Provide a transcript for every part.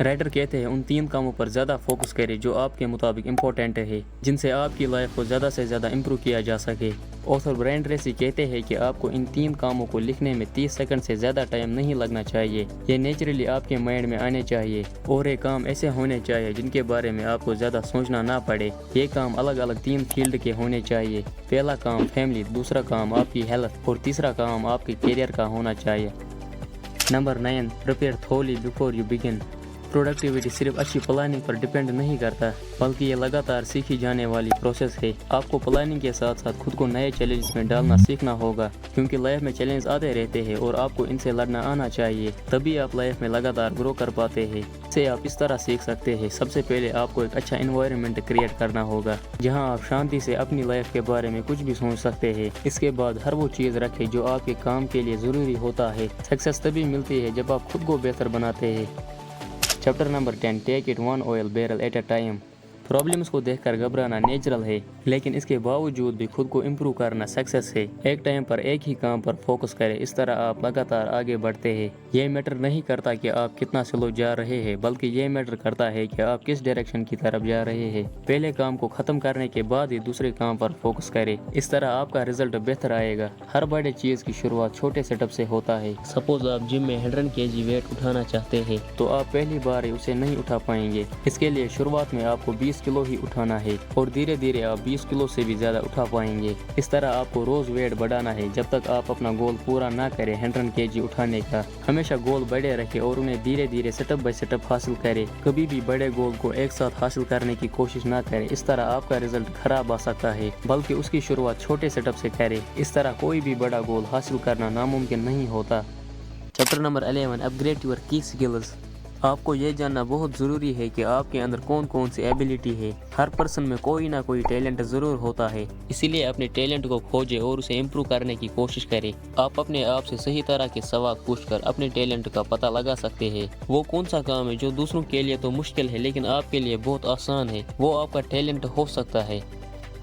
Writer کہتے ہیں ان 3 کاموں پر زیادہ فوکس کریں جو آپ کے مطابق امپورٹنٹ ہے، جن سے آپ کی لائف کو زیادہ سے زیادہ امپروو کیا جا سکے۔ آتھر برائن ٹریسی کہتے ہیں کہ آپ کو ان 3 کاموں کو لکھنے میں 30 سیکنڈ سے زیادہ ٹائم نہیں لگنا چاہیے، یہ نیچرلی آپ کے مائنڈ میں آنے چاہیے، اور یہ کام ایسے ہونے چاہیے جن کے بارے میں آپ کو زیادہ سوچنا نہ پڑے۔ یہ کام الگ الگ 3 فیلڈ کے ہونے چاہیے، پہلا کام فیملی، دوسرا کام آپ کی ہیلتھ، اور تیسرا کام آپ کے کیریئر کا ہونا چاہیے۔ Number 9، prepare thoroughly before you begin. Productivity صرف اچھی پلاننگ پر ڈیپینڈ نہیں کرتا، بلکہ یہ لگاتار سیکھی جانے والی پروسیس ہے۔ آپ کو پلاننگ کے ساتھ ساتھ خود کو نئے چیلنجز میں ڈالنا سیکھنا ہوگا، کیونکہ لائف میں چیلنج آتے رہتے ہیں اور آپ کو ان سے لڑنا آنا چاہیے، تبھی آپ لائف میں لگاتار گرو کر پاتے ہیں۔ اسے آپ اس طرح سیکھ سکتے ہیں۔ سب سے پہلے آپ کو ایک اچھا انوائرمنٹ کریٹ کرنا ہوگا جہاں آپ شانتی سے اپنی لائف کے بارے میں کچھ بھی سوچ سکتے ہیں۔ اس کے بعد ہر وہ چیز رکھیں جو آپ کے کام کے لیے ضروری ہوتا ہے۔ سکسیس تبھی ملتی ہے جب آپ خود کو بہتر بناتے ہیں۔ Chapter number 10، take it 1 oil barrel at a time۔ Problems کو دیکھ کر گھبرانا نیچرل ہے، لیکن اس کے باوجود بھی خود کو امپروو کرنا سکسیس ہے۔ ایک ٹائم پر ایک ہی کام پر فوکس کریں، اس طرح آپ لگاتار آگے بڑھتے ہیں۔ یہ میٹر نہیں کرتا کہ آپ کتنا سلو جا رہے ہیں، بلکہ یہ میٹر کرتا ہے کہ آپ کس ڈائریکشن کی طرف جا رہے ہیں۔ پہلے کام کو ختم کرنے کے بعد ہی دوسرے کام پر فوکس کریں، اس طرح آپ کا رزلٹ بہتر آئے گا۔ ہر بڑے چیز کی شروعات چھوٹے سیٹ اپ سے ہوتا ہے۔ سپوز آپ جم میں 100 kg ویٹ اٹھانا چاہتے ہیں، تو آپ پہلی بار ہی اسے نہیں اٹھا پائیں گے۔ اس کے لیے شروعات میں آپ کو 20 کلو ہی اٹھانا ہے، اور دھیرے دھیرے آپ 20 کلو سے بھی زیادہ اٹھا پائیں گے۔ اس طرح آپ کو روز ویٹ بڑھانا ہے جب تک آپ اپنا گول پورا نہ کریں۔ 100 kg اٹھانے کا ہمیشہ گول بڑے رکھیں اور انہیں دھیرے دھیرے سٹیپ بائی سٹیپ حاصل کریں۔ کبھی بھی بڑے گول کو ایک ساتھ حاصل کرنے کی کوشش نہ کریں، اس طرح آپ کا رزلٹ خراب آ سکتا ہے، بلکہ اس کی شروعات چھوٹے سٹیپ سے کریں۔ اس طرح کوئی بھی بڑا گول حاصل کرنا ناممکن نہیں ہوتا۔ Chapter number 11، upgrade your کی سکلز۔ آپ کو یہ جاننا بہت ضروری ہے کہ آپ کے اندر کون کون سی ایبیلٹی ہے۔ ہر پرسن میں کوئی نہ کوئی ٹیلنٹ ضرور ہوتا ہے، اسی لیے اپنے ٹیلنٹ کو کھوجیں اور اسے امپروو کرنے کی کوشش کریں۔ آپ اپنے آپ سے صحیح طرح کے سوال پوچھ کر اپنے ٹیلنٹ کا پتہ لگا سکتے ہیں۔ وہ کون سا کام ہے جو دوسروں کے لیے تو مشکل ہے لیکن آپ کے لیے بہت آسان ہے، وہ آپ کا ٹیلنٹ ہو سکتا ہے۔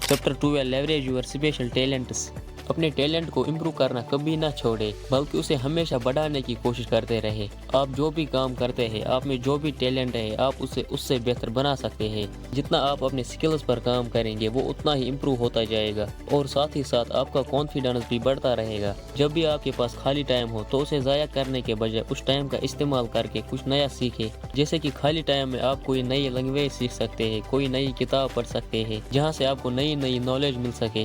Chapter 12، leverage your special talents. اپنے ٹیلنٹ کو امپروو کرنا کبھی نہ چھوڑے، بلکہ اسے ہمیشہ بڑھانے کی کوشش کرتے رہے۔ آپ جو بھی کام کرتے ہیں، آپ میں جو بھی ٹیلنٹ ہے، آپ اسے اس سے بہتر بنا سکتے ہیں۔ جتنا آپ اپنے سکلز پر کام کریں گے، وہ اتنا ہی امپروو ہوتا جائے گا، اور ساتھ ہی ساتھ آپ کا کانفیڈنس بھی بڑھتا رہے گا۔ جب بھی آپ کے پاس خالی ٹائم ہو تو اسے ضائع کرنے کے بجائے اس ٹائم کا استعمال کر کے کچھ نیا سیکھیں۔ جیسے کہ خالی ٹائم میں آپ کوئی نئی لینگویج سیکھ سکتے ہیں، کوئی نئی کتاب پڑھ سکتے ہیں جہاں سے آپ کو نئی نالج مل سکے۔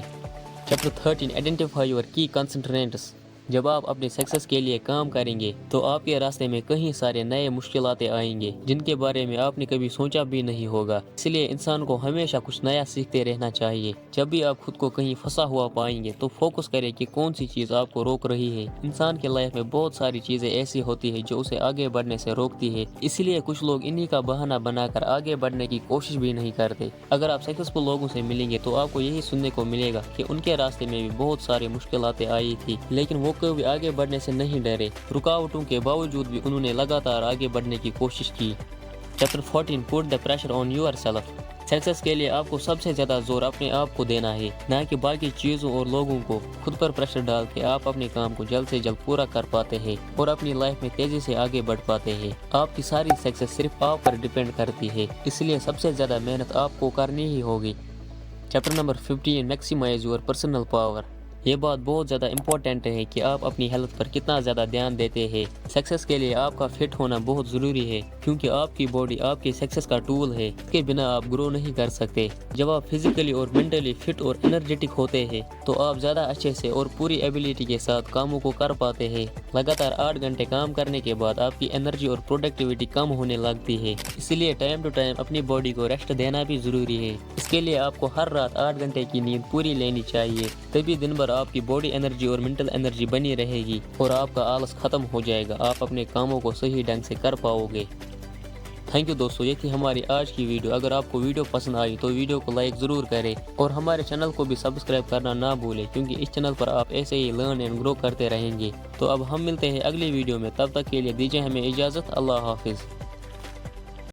چیپٹر 13، آئیڈینٹیفائی یور کی کنسنٹرینٹس۔ جب آپ اپنے سکسیس کے لیے کام کریں گے تو آپ کے راستے میں کئی سارے نئے مشکلات آئیں گے جن کے بارے میں آپ نے کبھی سوچا بھی نہیں ہوگا۔ اس لیے انسان کو ہمیشہ کچھ نیا سیکھتے رہنا چاہیے۔ جب بھی آپ خود کو کہیں پھنسا ہوا پائیں گے تو فوکس کریں کہ کون سی چیز آپ کو روک رہی ہے۔ انسان کے لائف میں بہت ساری چیزیں ایسی ہوتی ہیں جو اسے آگے بڑھنے سے روکتی ہے، اسی لیے کچھ لوگ انہی کا بہانہ بنا کر آگے بڑھنے کی کوشش بھی نہیں کرتے۔ اگر آپ سکسیسفل لوگوں سے ملیں گے تو آپ کو یہی سننے کو ملے گا کہ ان کے راستے میں بھی بہت ساری مشکلات آئی تھی، لیکن وہ کبھی آگے بڑھنے سے نہیں ڈرے۔ رکاوٹوں کے باوجود بھی انہوں نے لگاتار آگے بڑھنے کی کوشش کی۔ Chapter 14، put the pressure on your self. Success کے لیے آپ کو سب سے زیادہ زور اپنے آپ کو دینا ہے، نہ کہ باقی چیزوں اور لوگوں کو۔ خود پر پریشر ڈال کے آپ اپنے کام کو جلد سے جلد پورا کر پاتے ہیں اور اپنی لائف میں تیزی سے آگے بڑھ پاتے ہیں۔ آپ کی ساری سکسیس صرف آپ پر ڈیپینڈ کرتی ہے، اس لیے سب سے زیادہ محنت آپ کو کرنی ہی ہوگی۔ Chapter number 15، maximise your personal power. یہ بات بہت زیادہ امپورٹنٹ ہے کہ آپ اپنی ہیلتھ پر کتنا زیادہ دھیان دیتے ہیں۔ سکسیس کے لیے آپ کا فٹ ہونا بہت ضروری ہے، کیونکہ آپ کی باڈی آپ کی سکسیس کا ٹول ہے، اس کے بنا آپ گرو نہیں کر سکتے۔ جب آپ فزیکلی اور مینٹلی فٹ اور انرجیٹک ہوتے ہیں تو آپ زیادہ اچھے سے اور پوری ایبیلٹی کے ساتھ کاموں کو کر پاتے ہیں۔ لگاتار 8 گھنٹے کام کرنے کے بعد آپ کی انرجی اور پروڈکٹیوٹی کم ہونے لگتی ہے، اسی لیے ٹائم ٹو ٹائم اپنی باڈی کو ریسٹ دینا بھی ضروری ہے۔ اس کے لیے آپ کو ہر رات 8 گھنٹے کی نیند پوری لینی چاہیے، تبھی دن بھر آپ کی باڈی انرجی اور مینٹل انرجی بنی رہے گی اور آپ کا آلس ختم ہو جائے گا۔ آپ اپنے کاموں کو صحیح ڈھنگ سے کر پاؤ گے۔ تھینک یو دوستو، یہ تھی ہماری آج کی ویڈیو۔ اگر آپ کو ویڈیو پسند آئی تو ویڈیو کو لائک ضرور کریں اور ہمارے چینل کو بھی سبسکرائب کرنا نہ بھولیں، کیونکہ اس چینل پر آپ ایسے ہی لرن اینڈ گرو کرتے رہیں گے۔ تو اب ہم ملتے ہیں اگلی ویڈیو میں، تب تک کے لیے دیجیے ہمیں اجازت۔ اللہ حافظ۔